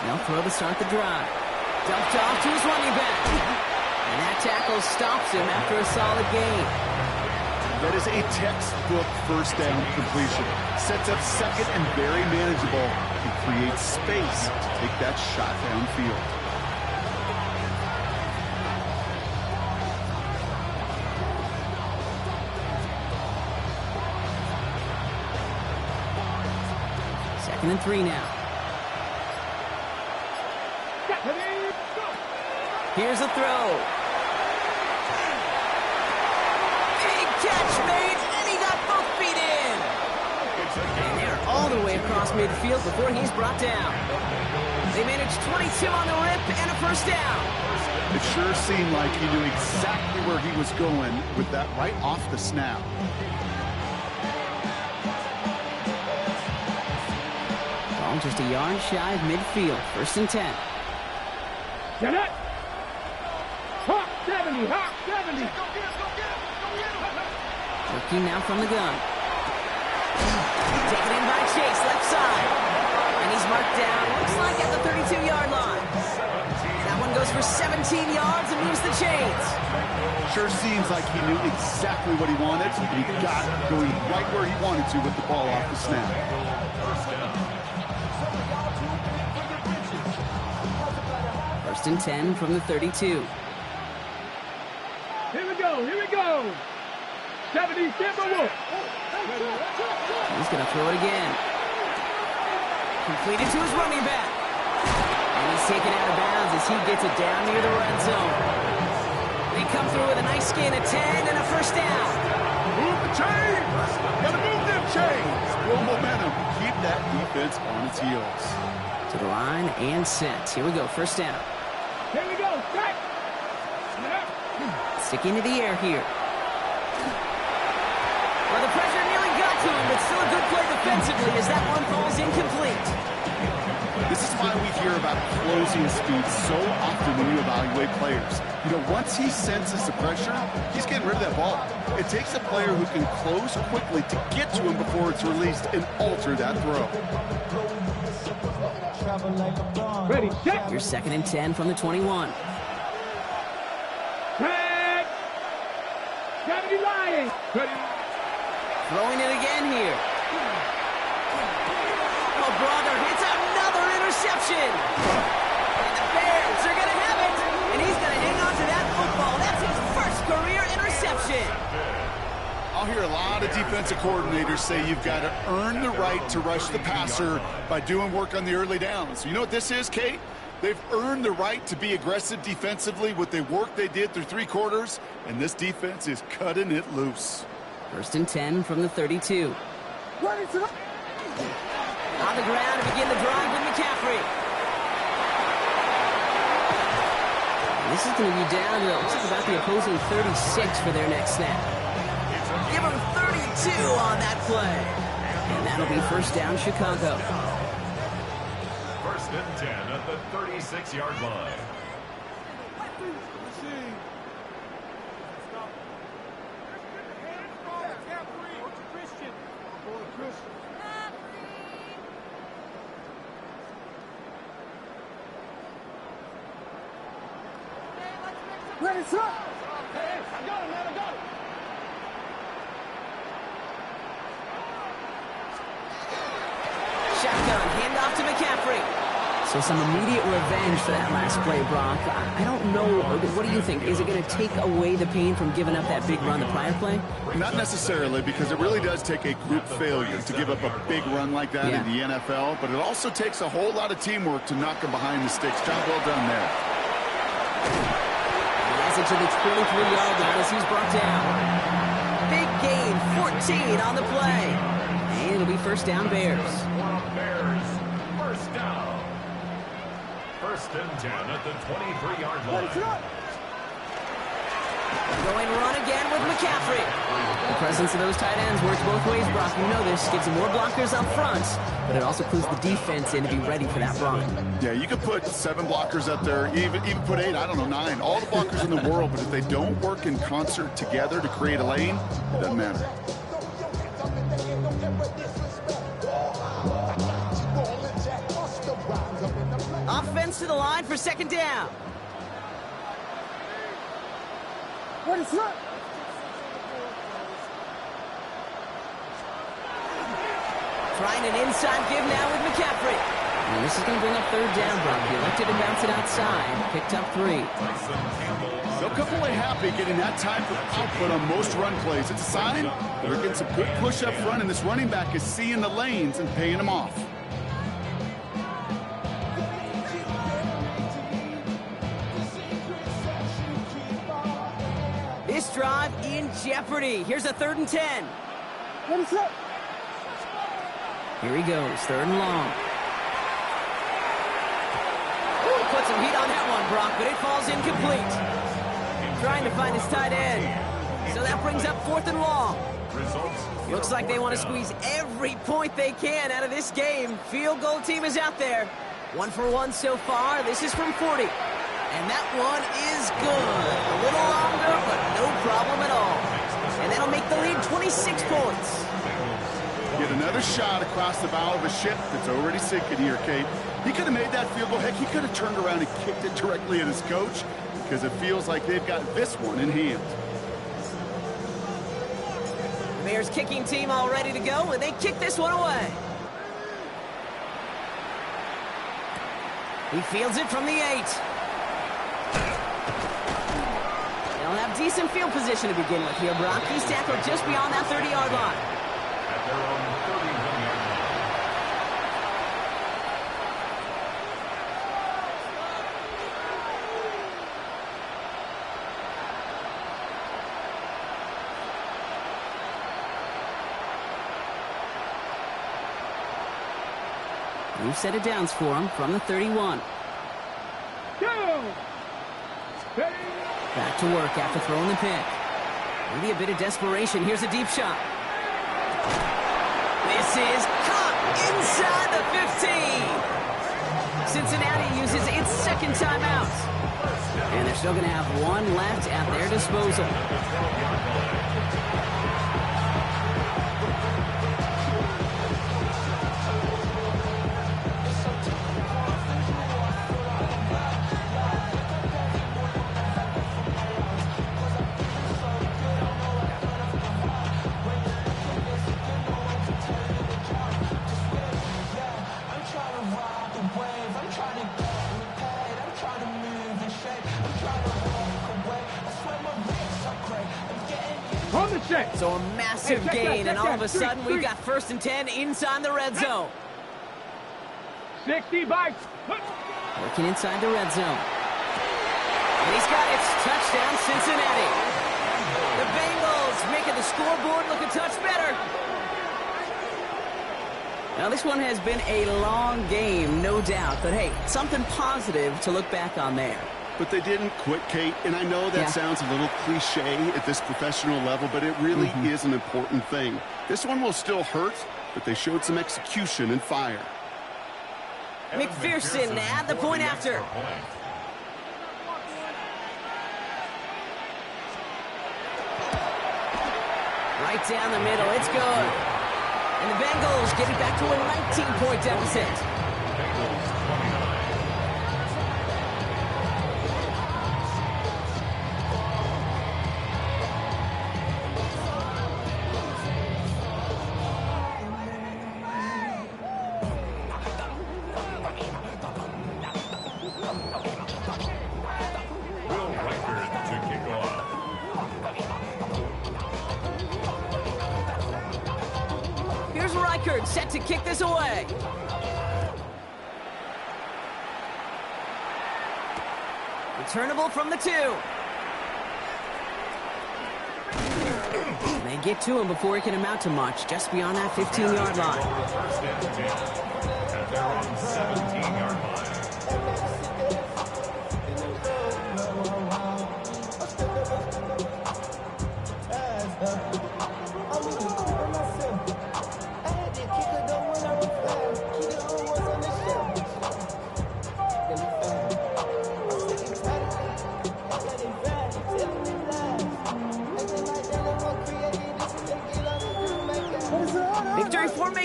Speaker 1: They'll throw to start the drive. Dumped off to his running back. And that tackle stops him after a solid gain.
Speaker 2: That is a textbook first down completion. Sets up second and very manageable and creates space to take that shot downfield.
Speaker 1: Second and 3 now. Here's a throw. Big catch made, and he got both feet in. And they're all the way across midfield before he's brought down. They managed 22 on the rip and a first down.
Speaker 2: It sure seemed like he knew exactly where he was going with that right off the snap.
Speaker 1: Ball just a yard shy of midfield. 1st and 10.
Speaker 4: Get it. Hawk 70. Hawk 70.
Speaker 1: Working now from the gun. Taken in by Chase, left side. And he's marked down, looks like at the 32-yard line. That one goes for 17 yards and moves the chains.
Speaker 2: Sure seems like he knew exactly what he wanted, and he got it going right where he wanted to with the ball off the snap.
Speaker 1: First and 10 from the 32.
Speaker 4: Here we go. Here we go. 70. Timberwolf.
Speaker 1: He's going to throw it again. Completed to his running back. And he's taken out of bounds as he gets it down near the red zone. They come through with a nice gain of 10 and a first down.
Speaker 2: Move the chains! Gotta move them chains! Build momentum. Keep that defense on its heels.
Speaker 1: To the line and set. Here we go, first down.
Speaker 4: Here we go. Strike.
Speaker 1: Sticking to the air here. Well, the pressure nearly got to him, but still a good play defensively as that one falls incomplete.
Speaker 2: This is why we hear about closing speed so often when you evaluate players. You know, once he senses the pressure, he's getting rid of that ball. It takes a player who can close quickly to get to him before it's released and alter that throw.
Speaker 4: Ready. Check.
Speaker 1: Here's 2nd and 10 from the 21.
Speaker 4: Tag. 70 Lions. Ready.
Speaker 1: Throwing it again here. Oh, brother, it's another interception. And the Bears are going to have it. And he's going to hang on to that football. That's his first career interception.
Speaker 2: I'll hear a lot of defensive coordinators say you've got to earn the right to rush the passer by doing work on the early downs. You know what this is, Kate? They've earned the right to be aggressive defensively with the work they did through 3 quarters, and this defense is cutting it loose.
Speaker 1: 1st and 10 from the 32.
Speaker 4: Ready to.
Speaker 1: On the ground to begin the drive with McCaffrey. And this is going to be down to looks like about the opposing 36 for their next snap. Give them 32 on that play. And that'll be first down, Chicago.
Speaker 3: 1st and 10 at the 36-yard line.
Speaker 4: Ready, sir.
Speaker 1: Shotgun, handoff to McCaffrey. So some immediate revenge for that last play, Brock. I don't know. What do you think? Is it going to take away the pain from giving up that big run the prior play?
Speaker 2: Not necessarily, because it really does take a group failure to give up a big run like that in the NFL, but it also takes a whole lot of teamwork to knock them behind the sticks. Job well done there.
Speaker 1: Message to the 23-yard line as he's brought down. Big gain, 14 on the play. And it'll be first down, Bears.
Speaker 3: Bears, first down. First and 10 at the 23-yard line.
Speaker 1: Going run again with McCaffrey. The presence of those tight ends works both ways, Brock. You know this. Gives them more blockers up front, but it also clues the defense in to be ready for that run.
Speaker 2: Yeah, you could put 7 blockers up there, even put 8, I don't know, 9. All the blockers in the world, but if they don't work in concert together to create a lane, it doesn't matter.
Speaker 1: Offense to the line for second down.
Speaker 4: What is up?
Speaker 1: Trying an inside give now with McCaffrey. And this is going to bring up third down, Brock. He elected to bounce it outside. Picked up 3.
Speaker 2: They'll come away happy getting that type of output on most run plays. It's a sign that they're getting some good push up front, and this running back is seeing the lanes and paying them off.
Speaker 1: This drive in jeopardy. Here's a 3rd and 10.
Speaker 4: What is up?
Speaker 1: Here he goes, 3rd and long. Ooh, put some heat on that one, Brock, but it falls incomplete. Trying to find his tight end. So that brings up 4th and long. Looks like they want to squeeze every point they can out of this game. Field goal team is out there. 1 for 1 so far. This is from 40. And that one is good. A little longer, but no problem at all. And that'll make the lead 26 points.
Speaker 2: Get another shot across the bow of a ship that's already sinking here, Kate. He could have made that field goal. Heck, he could have turned around and kicked it directly at his coach because it feels like they've got this one in hand.
Speaker 1: Bears kicking team all ready to go, and they kick this one away. He fields it from the 8. They'll have decent field position to begin with here, Brock. He's tackled just beyond that 30-yard line.
Speaker 3: At their own 31-yard line.
Speaker 1: New set of downs for him from the 31. Back to work after throwing the pick. Maybe a bit of desperation. Here's a deep shot. This is caught inside the 15. Cincinnati uses its second timeout. And they're still going to have one left at their disposal. So a massive gain, and all of a sudden we've got 1st and 10 inside the red zone.
Speaker 4: 60 bites.
Speaker 1: Working inside the red zone. And he's got it. Touchdown, Cincinnati. The Bengals making the scoreboard look a touch better. Now, this one has been a long game, no doubt. But, hey, something positive to look back on there.
Speaker 2: But they didn't quit, Kate, and I know that sounds a little cliche at this professional level, but it really is an important thing. This one will still hurt, but they showed some execution and fire.
Speaker 1: McPherson at the point after. Right down the middle, it's good. And the Bengals get it back to a 19-point deficit. Set to kick this away. Returnable from the 2. They get to him before he can amount to much, just beyond that 15-yard line.
Speaker 3: First and 10 at their own 17-yard line.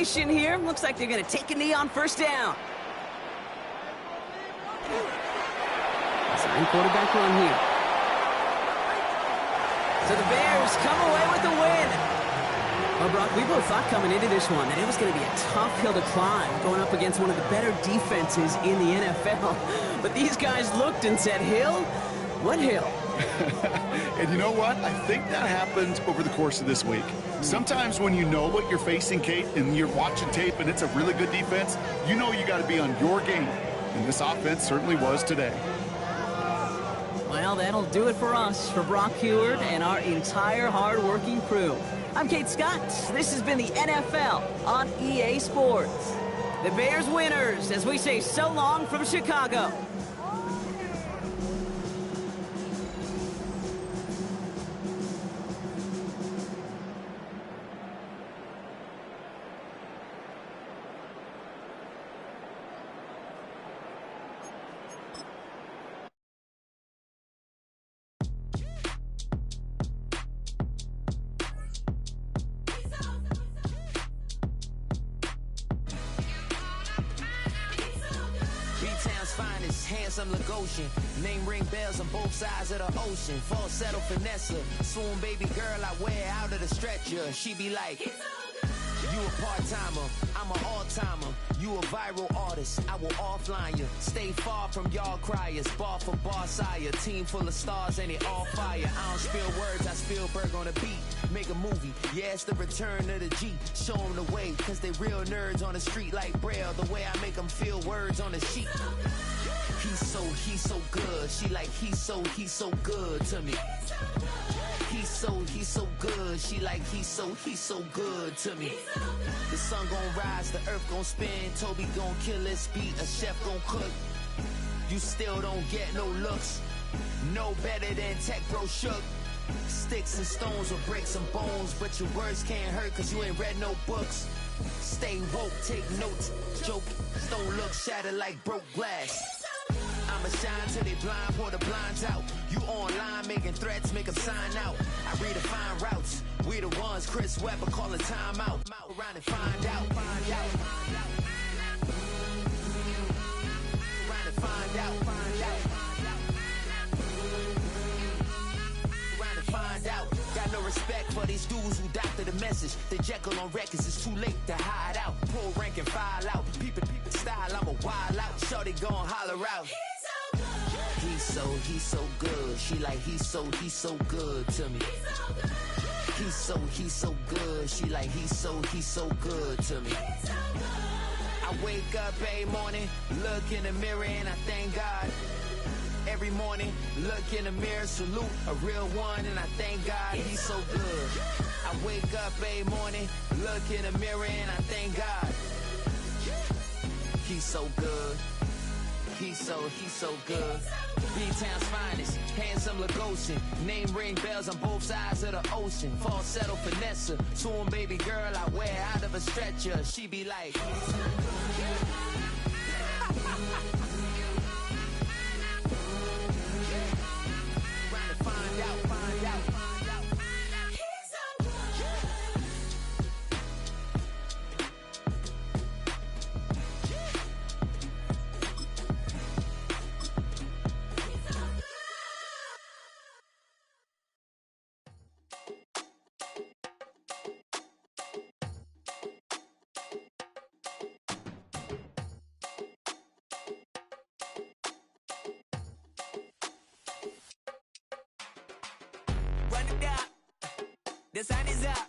Speaker 1: formation here. Looks like they're going to take a knee on first down. Sign quarterback run here. So the Bears come away with the win. Well, Brock, we both thought coming into this one that it was going to be a tough hill to climb, going up against one of the better defenses in the NFL. But these guys looked and said, Hill? What hill?
Speaker 2: And you know what? I think that happened over the course of this week. Sometimes when you know what you're facing, Kate, and you're watching tape and it's a really good defense, you know you got to be on your game. And this offense certainly was today.
Speaker 1: Well, that'll do it for us, for Brock Huard and our entire hard-working crew. I'm Kate Scott. This has been the NFL on EA Sports. The Bears winners, as we say so long from Chicago.
Speaker 5: finest, handsome Lagosian. Name ring bells on both sides of the ocean. Falsetto finesse, swoon baby girl I wear out of the stretcher. She be like, you a part-timer, I'm an all-timer. You a viral artist, I will offline you. Stay far from y'all criers, bar for bar sire. Team full of stars and it all fire. I don't spill words, I Spielberg on the beat. Make a movie, yeah, it's the return of the G. Show them the way, cause they real nerds on the street like Braille. The way I make them feel words on the sheet. He's so good. She like, he's so good to me. He's so good. She like, he's so good to me. The sun gon' rise, the earth gon' spin. Toby gon' kill this beat, a chef gon' cook. You still don't get no looks. No better than Tech Bro Shook. Sticks and stones will break some bones, but your words can't hurt cause you ain't read no books. Stay woke, take notes, joke, don't look shattered like broke glass. I'ma shine till they blind, pour the blinds out. You online making threats, make them sign out. I redefine routes, we the ones Chris Webber calling time out. Around and find out. Around and find out. Find out. Got no respect for these dudes who doctor the message. The Jekyll on records, it's too late to hide out. Pull rank and file out. Peep style, I'm a wild out. Shorty gon' holler out. He's so good. She like, he's so good to me. He's so good. She like, he's so good to me. I wake up every morning, look in the mirror and I thank God. Every morning, look in the mirror, salute a real one, and I thank God he's so good. I wake up every morning, look in the mirror, and I thank God he's so good. He's so good. B-Town's finest, handsome Lagosian. Name ring bells on both sides of the ocean. Falsetto finesse, swoon baby girl I wear out of a stretcher. She be like, run it down. The sun is up.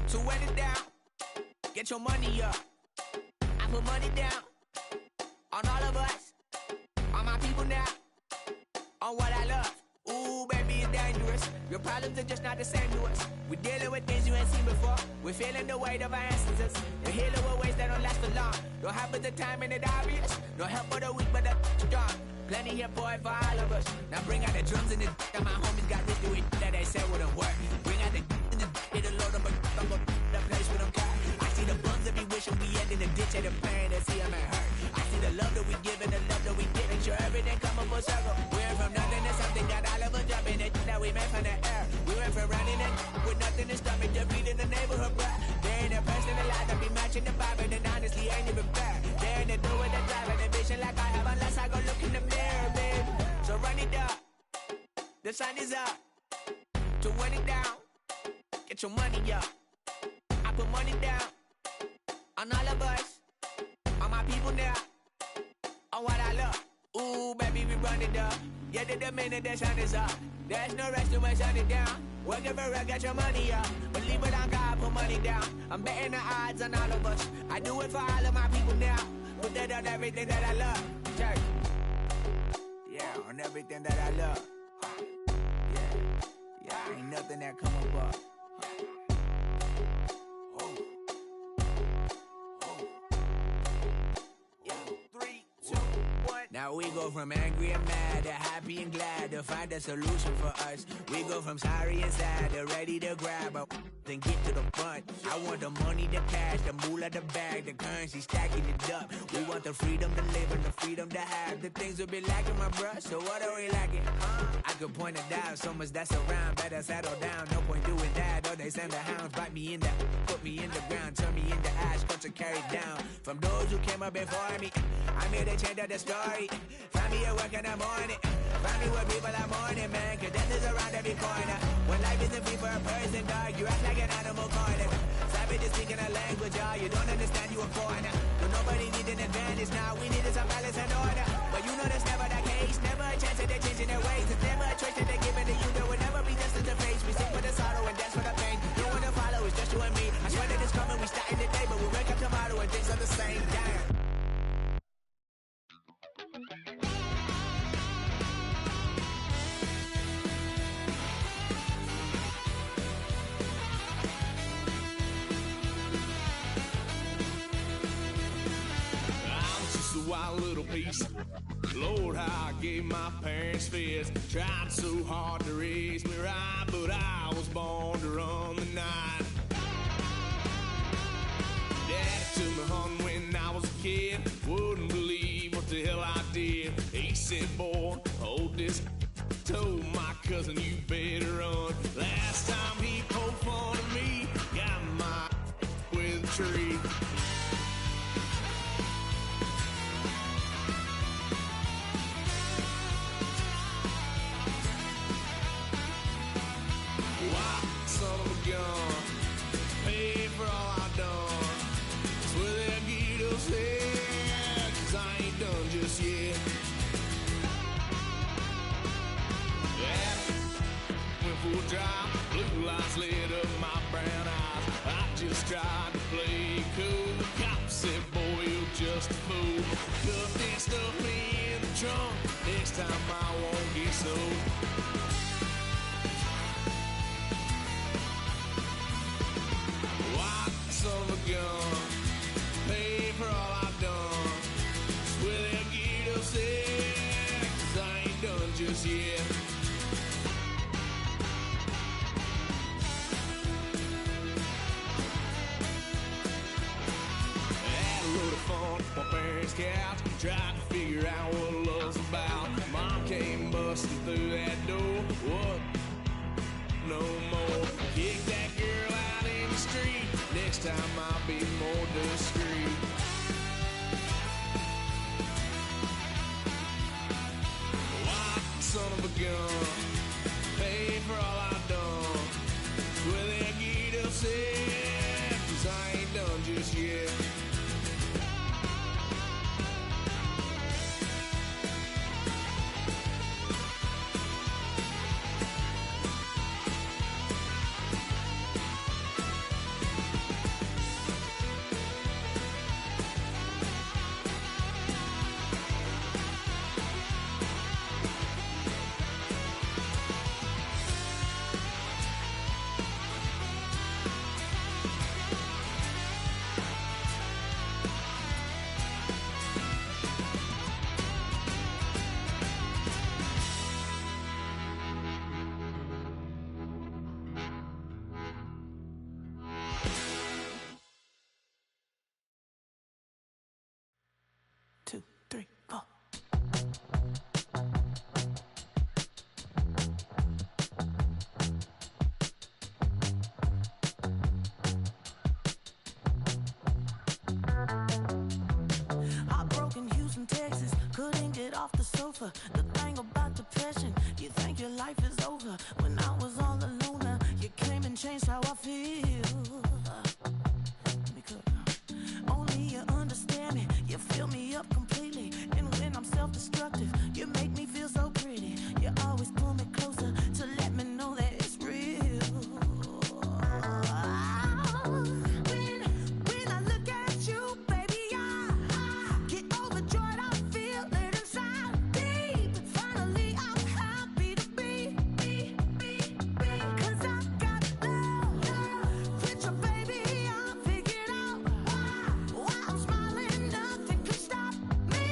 Speaker 5: So run it down. Get your money up. I put money down on all of us, on my people now, on what I love. Ooh, baby, it's dangerous. Your problems are just not the same to us. We're dealing with things you ain't seen before. We're feeling the weight of our ancestors. We're healing with ways that don't last for long. No help at the time and it obvious. No help for the weak, but the strong. Plenty here for it for all of us. Now bring out the drums and the and my homies got this doing that they said wouldn't work. Bring out the and the it'll load them, I'm gonna the place with them car. I see the bums that be wishing we end in the ditch and the pain that see them and hurt. I see the love that we give and the love that we get. Make sure everything come up full circle. We went from nothing to something, got all of us jumping it that we made from the air. We went from running it with nothing to stop it, just beating the neighborhood, bruh. There ain't a person alive that be mad. matching the vibe, and honestly ain't even fair. Daring to do it, I drive an ambition like I have unless I go look in the mirror, babe. So run it up, the sun is up. To run it down, get your money up. I put money down on all of us, on my people now, on what I love. Ooh, baby, we run it up. Yeah, the minute the sun is up, there's no rest to my shut it down. Working for real, get your money up. Believe it on God, put money down. I'm betting the odds on all of us. I do it for all of my people now. Put that on everything that I love. Church. Yeah, on everything that I love. Yeah, ain't nothing that come up. Now we go from angry and mad to happy and glad to find a solution for us. We go from sorry and sad to ready to grab a then get to the front. I want the money, the cash, the moolah, the bag, the currency, stacking it up. We want the freedom to live and the freedom to have. The things will be lacking, my bruh, so what are we lacking? I could point it out, so much that's around. Better settle down, no point doing that. Or they send the hounds, bite me in the, put me in the ground, turn me into ash, culture carried down. From those who came up before me, I'm here to change up the story. Find me at work in the morning. Find me where people are mourning, man. Cause death is around every corner. When life isn't free for a person, dog, you act like an animal cornered. Savage is speaking a language, y'all. You don't understand, you a foreigner. But nobody needs an advantage now. We need some balance and order. But you know that's never the case. Never a chance that they're changing their ways. It's never a choice that they're giving to you. There will never be justice to face. We sing for the sorrow and dance for the pain. No one to follow, it's just you and me. I swear that it's coming, we starting today. But we wake up tomorrow and things are the same. Damn.
Speaker 6: Wild little piece. Lord, how I gave my parents fits. Tried so hard to raise me right, but I was born to run the night. Daddy took me hunting when I was a kid. Wouldn't believe what the hell I did. He said, boy, hold this. Told my cousin, you better run. Last time he poked fun of me, got my with a tree. Son of a gun, pay for all I done. Swear that Guido's head, 'cause I ain't done just yet. Yeah, went for a drive, blue lights lit up my brown eyes. I just tried to play cool. The cop said, boy, you're just a fool. Cuffed and stuffed me in the trunk. Next time I won't get so. Son of a gun, pay for all I've done. Swear they'll get upset, 'cause I ain't done just yet. Had a load of fun on my parents' couch, tried to figure out what love's about. Mom came busting through that door. What? No more. Kick that girl out in the street. Next time I'll be more discreet. White son of a gun, pay for all I've done. Swear they'll get upset, 'cause I ain't done just yet.
Speaker 7: get off the sofa. The thing about depression, you think your life is over. When I was all alone, you came and changed how I feel. Let me cook. Only you understand me, you fill me up completely. And when I'm self-destructive, you make me feel so pretty. You always pull me closer to let me know that it's real. When I look at you, baby, I get overjoyed. I feel it inside me. Finally, I'm happy to be. 'Cause I got love with your baby. I figured out why I'm smiling. Nothing can stop me.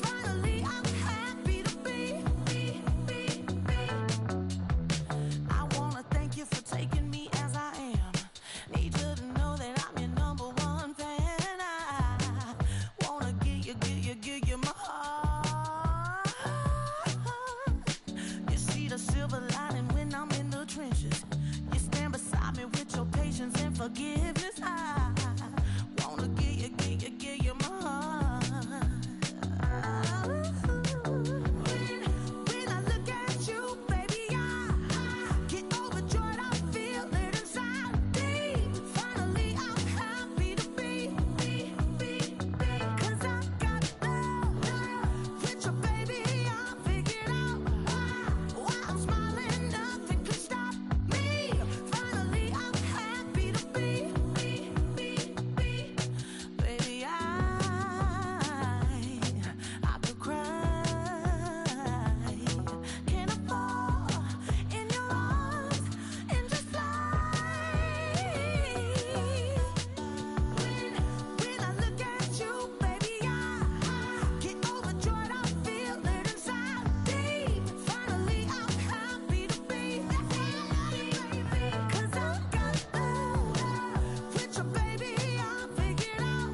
Speaker 7: Finally, I'm happy to be. I wanna thank you for taking me as I am. Need you to know that I'm your number one fan. I wanna give you my heart. You see the silver lining when I'm in the trenches. You stand beside me with your patience and forgiveness. I wanna give you my heart. When I look at you, baby, I get overjoyed. I feel it inside me. Finally, I'm happy to be. 'Cause I got love with your baby. I figured out why I'm smiling. Nothing can stop me. Finally, I'm happy to be. Baby, I could cry. Can I fall in your arms and just fly? When I look at you, baby, I get overjoyed. I feel it inside me. Finally, I'm happy to be. 'Cause I got love with your baby. I figured out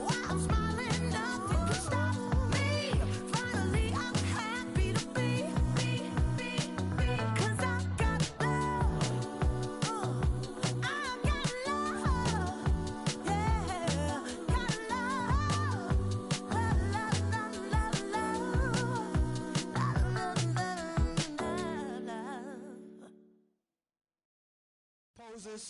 Speaker 7: why I'm smiling. Nothing can stop me. Finally, I'm happy to be. 'Cause I got love. I got love. Yeah, got love. Poses.